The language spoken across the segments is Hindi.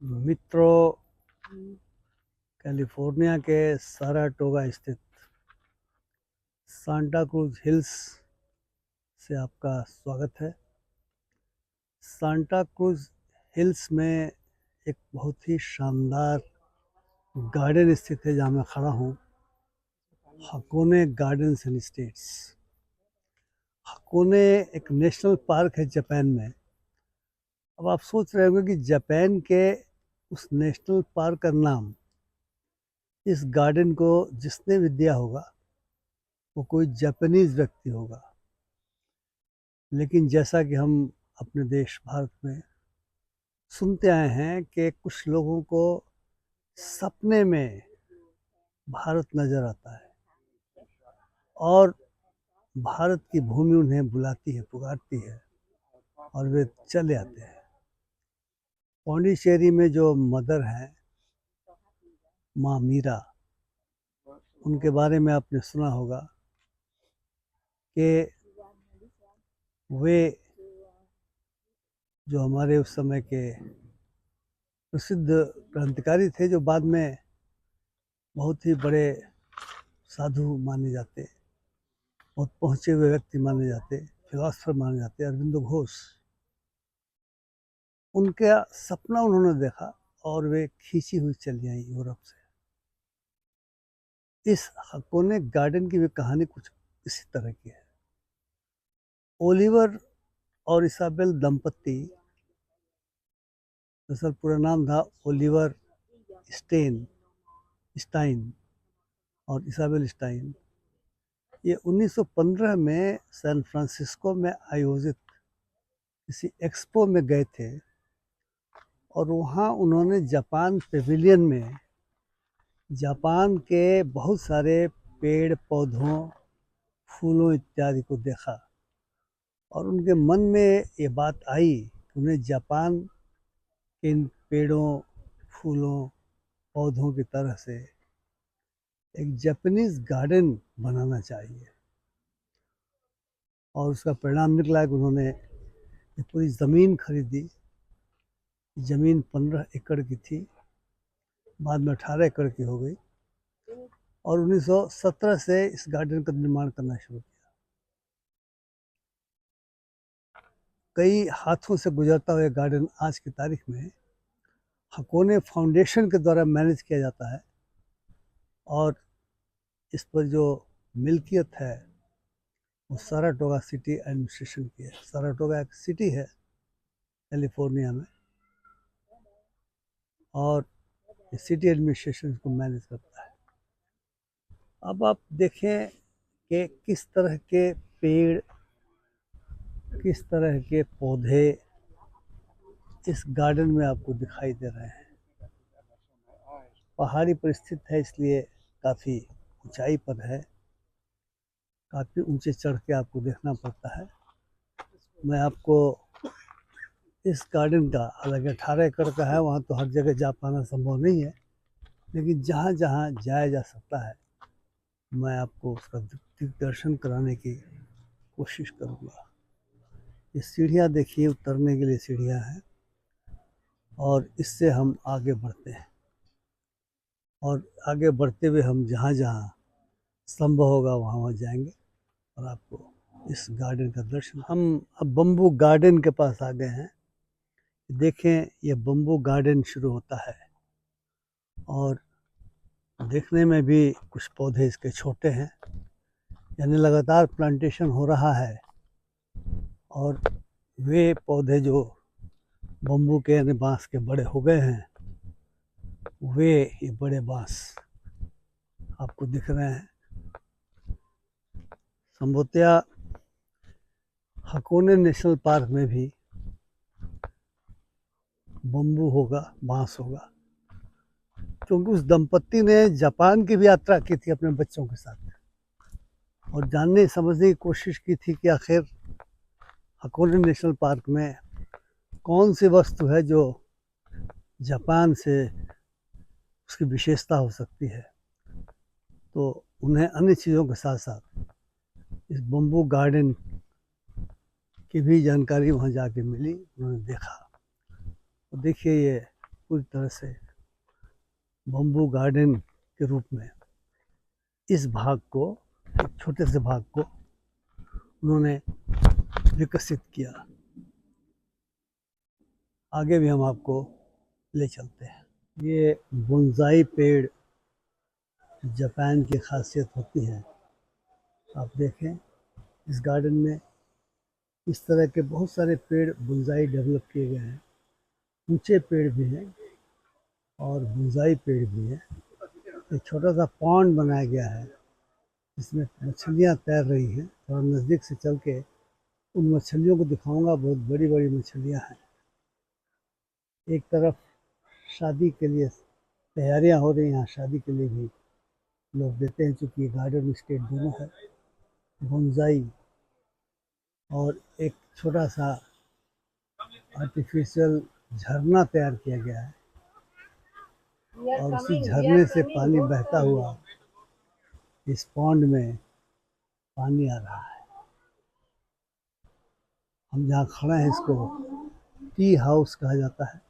मित्रों, कैलिफोर्निया के साराटोगा स्थित सांता क्रूज हिल्स से आपका स्वागत है। सांता क्रूज हिल्स में एक बहुत ही शानदार गार्डन स्थित है जहाँ मैं खड़ा हूँ, हकोने गार्डन्स एंड स्टेट्स। हकोने एक नेशनल पार्क है जापान में। अब आप सोच रहे होंगे कि जापान के उस नेशनल पार्क का नाम इस गार्डन को जिसने भी दिया होगा वो कोई जापानीज व्यक्ति होगा। लेकिन जैसा कि हम अपने देश भारत में सुनते आए हैं कि कुछ लोगों को सपने में भारत नजर आता है और भारत की भूमि उन्हें बुलाती है, पुकारती है और वे चले आते हैं। पौंडीचेरी में जो मदर हैं, माँ मीरा, उनके बारे में आपने सुना होगा कि वे जो हमारे उस समय के प्रसिद्ध क्रांतिकारी थे, जो बाद में बहुत ही बड़े साधु माने जाते, बहुत पहुँचे हुए व्यक्ति माने जाते, फिलोसफर माने जाते, अरविंदो घोष। उनका सपना उन्होंने देखा और वे खींची हुई चली आई यूरोप से। इस हकोने गार्डन की भी कहानी कुछ इसी तरह की है। ओलिवर और इसाबेल दंपत्ति, दरअसल पूरा नाम था ओलिवर स्टाइन और इसाबेल स्टाइन। ये 1915 में सैन फ्रांसिस्को में आयोजित किसी एक्सपो में गए थे और वहाँ उन्होंने जापान पेविलियन में जापान के बहुत सारे पेड़ पौधों, फूलों इत्यादि को देखा और उनके मन में ये बात आई कि उन्हें जापान के इन पेड़ों, फूलों, पौधों की तरह से एक जापानीज गार्डन बनाना चाहिए। और उसका परिणाम निकला कि उन्होंने ये पूरी ज़मीन खरीदी। ज़मीन 15 एकड़ की थी, बाद में 18 एकड़ की हो गई और 1917 से इस गार्डन का निर्माण करना शुरू किया। कई हाथों से गुजरता हुआ गार्डन आज की तारीख में हकोने फाउंडेशन के द्वारा मैनेज किया जाता है और इस पर जो मिल्कियत है वो साराटोगा सिटी एडमिनिस्ट्रेशन की है। साराटोगा एक सिटी है कैलिफोर्निया में और सिटी एडमिनिस्ट्रेशन इसको मैनेज करता है। अब आप देखें कि किस तरह के पेड़, किस तरह के पौधे इस गार्डन में आपको दिखाई दे रहे हैं। पहाड़ी पर स्थित है इसलिए काफ़ी ऊंचाई पर है, काफ़ी ऊंचे चढ़ के आपको देखना पड़ता है। मैं आपको इस गार्डन का, हालांकि 18 एकड़ का है, वहाँ तो हर जगह जा पाना संभव नहीं है, लेकिन जहाँ जहाँ जाया जा सकता है मैं आपको उसका दर्शन कराने की कोशिश करूँगा। ये सीढ़ियाँ देखिए, उतरने के लिए सीढ़ियाँ हैं और इससे हम आगे बढ़ते हैं और आगे बढ़ते हुए हम जहाँ जहाँ संभव होगा वहाँ वहाँ जाएंगे और आपको इस गार्डन का दर्शन। हम अब बम्बू गार्डन के पास आ गए हैं। देखें, ये बम्बू गार्डन शुरू होता है और देखने में भी कुछ पौधे इसके छोटे हैं, यानी लगातार प्लांटेशन हो रहा है और वे पौधे जो बम्बू के यानी बांस के बड़े हो गए हैं, वे ये बड़े बांस आपको दिख रहे हैं। संभवतया हकोने नेशनल पार्क में भी बम्बू होगा, बांस होगा, क्योंकि उस दंपत्ति ने जापान की भी यात्रा की थी अपने बच्चों के साथ और जानने समझने की कोशिश की थी कि आखिर हकोने नेशनल पार्क में कौन सी वस्तु है जो जापान से उसकी विशेषता हो सकती है। तो उन्हें अन्य चीज़ों के साथ साथ इस बम्बू गार्डन की भी जानकारी वहाँ जाके मिली, उन्होंने देखा। तो देखिए, ये पूरी तरह से बम्बू गार्डन के रूप में इस भाग को, एक छोटे से भाग को उन्होंने विकसित किया। आगे भी हम आपको ले चलते हैं। ये बोनसाई पेड़ जापान की खासियत होती है। आप देखें इस गार्डन में इस तरह के बहुत सारे पेड़ बोनसाई डेवलप किए गए हैं। ऊंचे पेड़ भी हैं और बोनसाई पेड़ भी हैं। एक छोटा सा पॉन्ड बनाया गया है जिसमें मछलियाँ तैर रही हैं। थोड़ा नज़दीक से चल के उन मछलियों को दिखाऊंगा। बहुत बड़ी बड़ी मछलियाँ हैं। एक तरफ शादी के लिए तैयारियां हो रही हैं। यहाँ शादी के लिए भी लोग देते हैं, चूँकि गार्डन स्टेट दोनों है। बोनसाई और एक छोटा सा आर्टिफिशियल झरना तैयार किया गया है और उसी झरने से पानी बहता हुआ इस पॉन्ड में पानी आ रहा है। हम जहाँ खड़े हैं इसको टी हाउस कहा जाता है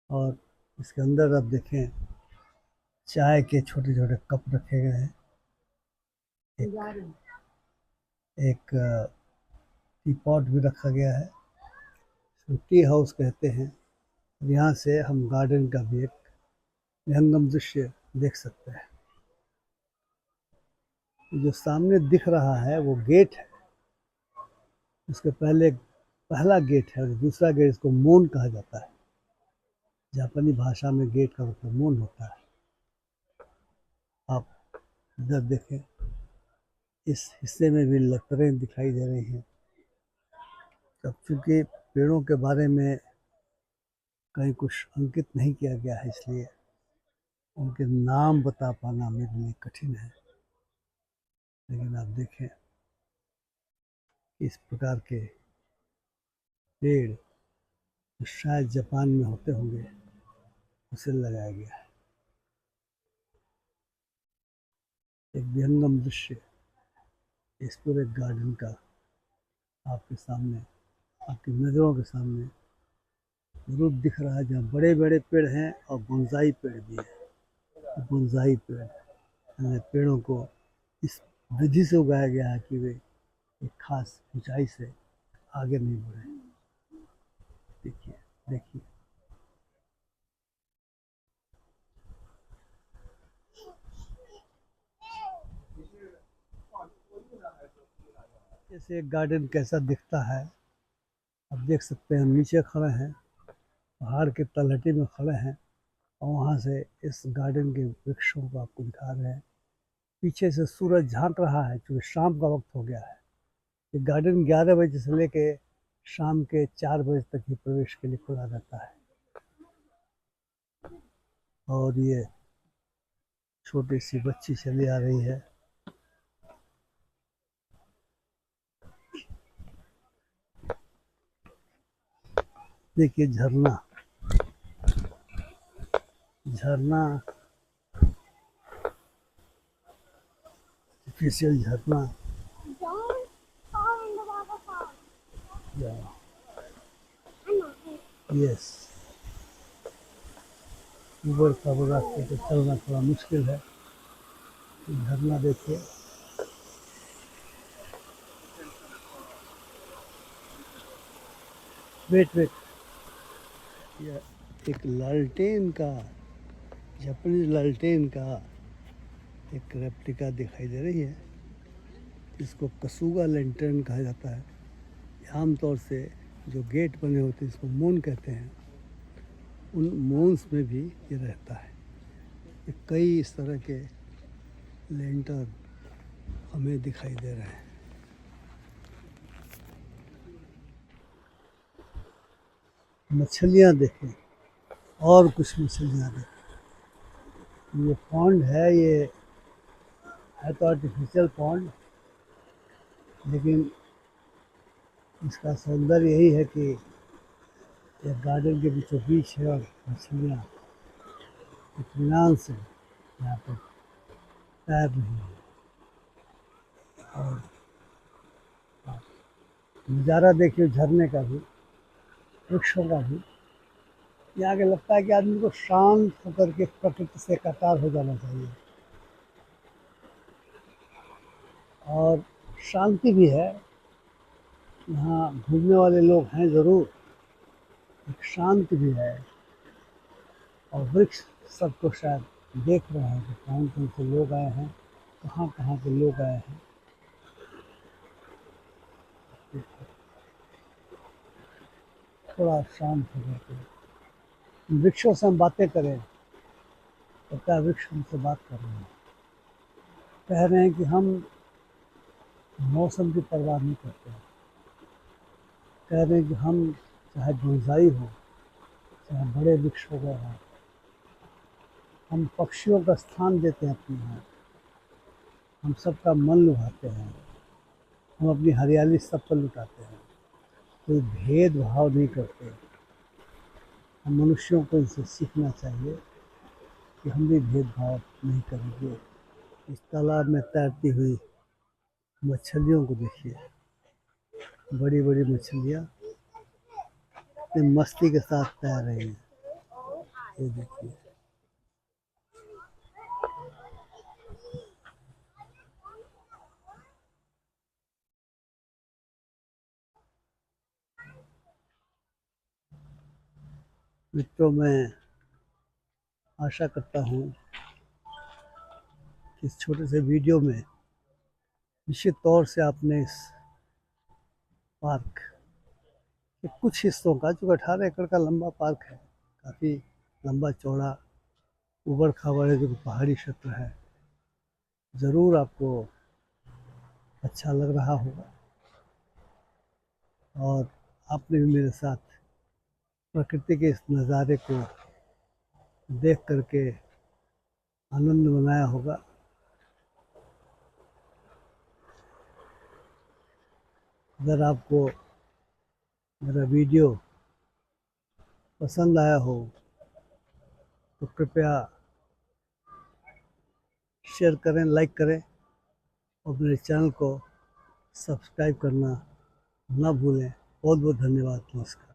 और इसके अंदर आप देखें चाय के छोटे छोटे कप रखे गए हैं। एक टी पॉट भी रखा गया है। इसको टी हाउस कहते हैं। यहाँ से हम गार्डन का भी एक विहंगम दृश्य देख सकते हैं। जो सामने दिख रहा है वो गेट है। उसके पहले पहला गेट है और दूसरा गेट, इसको मोन कहा जाता है। जापानी भाषा में गेट का मतलब मोन होता है। आप इधर देखें, इस हिस्से में भी लताएं दिखाई दे रही हैं। तब चूँकि पेड़ों के बारे में कहीं कुछ अंकित नहीं किया गया है, इसलिए उनके नाम बता पाना मेरे लिए कठिन है। लेकिन आप देखें इस प्रकार के पेड़ जो शायद जापान में होते होंगे, उसे लगाया गया है। एक विहंगम दृश्य इस पूरे गार्डन का आपके सामने, आपकी नज़रों के सामने रूप दिख रहा है, जहाँ बड़े बड़े पेड़ हैं और बोनसाई पेड़ भी है। बोनसाई पेड़ यानी पेड़ों को इस विधि से उगाया गया है कि वे एक खास ऊंचाई से आगे नहीं बढ़े। देखिए देखिए, जैसे एक गार्डन कैसा दिखता है आप देख सकते हैं। हम नीचे खड़े हैं, पहाड़ के तलहटी में खड़े हैं और वहाँ से इस गार्डन के वृक्षों को आपको दिखा रहे हैं। पीछे से सूरज झांक रहा है क्योंकि शाम का वक्त हो गया है। ये गार्डन 11 बजे से लेके शाम के 4 बजे तक ही प्रवेश के लिए खुला रहता है। और ये छोटी सी बच्ची चली आ रही है। देखिए झरना, झरना आर्टिफिशियल झरना। यस, ऊबड़ खाबड़ रास्ते पे चलना थोड़ा मुश्किल है। झरना देखिए, वेट वेट, यह एक लालटेन का, जापानीज लालटेन का एक रेप्लिका दिखाई दे रही है। इसको कसूगा लैंटर्न कहा जाता है। आमतौर से जो गेट बने होते हैं इसको मोन कहते हैं। उन मोन्स में भी ये रहता है। ये कई इस तरह के लैंटर्न हमें दिखाई दे रहे हैं। मछलियाँ देखें और कुछ मछलियाँ देखें। ये पॉन्ड है, ये है तो आर्टिफिशियल पॉन्ड, लेकिन इसका सौंदर्य यही है कि यह गार्डन के बीचों बीच है और मछलियाँ इत्मीनान से यहाँ पर तैर रही हैं। और आप नज़ारा देखिए झरने का भी, वृक्षों का भी। यहाँ के लगता है कि आदमी को शांत होकर के प्रकृति से एकाकार हो जाना चाहिए, और शांति भी है। यहाँ घूमने वाले लोग हैं ज़रूर, एक शांति भी है। और वृक्ष सबको शायद देख रहे हैं कि कौन कौन से लोग आए हैं, कहाँ कहाँ के लोग आए हैं। थोड़ा शांत हो जाते, वृक्षों से हम बातें करें तो क्या वृक्ष हमसे बात कर रहे हैं, कह रहे हैं कि हम मौसम की परवाह नहीं करते हैं, कह रहे हैं कि हम चाहे बोनसाई हो, चाहे बड़े वृक्ष हो गए हैं, हम पक्षियों का स्थान देते हैं अपने यहाँ, हम सबका मन लुभाते हैं, हम अपनी हरियाली सब पर लुटाते हैं, कोई भेदभाव नहीं करते। हम मनुष्यों को इनसे सीखना चाहिए कि हम भी भेदभाव नहीं करेंगे। इस तालाब में तैरती हुई मछलियों को देखिए, बड़ी बड़ी मछलियाँ इतनी मस्ती के साथ तैर रही हैं, ये देखिए। मित्रों, मैं आशा करता हूँ कि इस छोटे से वीडियो में निश्चित तौर से आपने इस पार्क के कुछ हिस्सों का, जो 18 एकड़ का लंबा पार्क है, काफ़ी लंबा चौड़ा उबड़ खाबड़ है, जो पहाड़ी क्षेत्र है, ज़रूर आपको अच्छा लग रहा होगा। और आपने भी मेरे साथ प्रकृति के इस नज़ारे को देख करके आनंद मनाया होगा। अगर आपको मेरा वीडियो पसंद आया हो तो कृपया शेयर करें, लाइक करें, और मेरे चैनल को सब्सक्राइब करना ना भूलें। बहुत बहुत धन्यवाद। नमस्कार।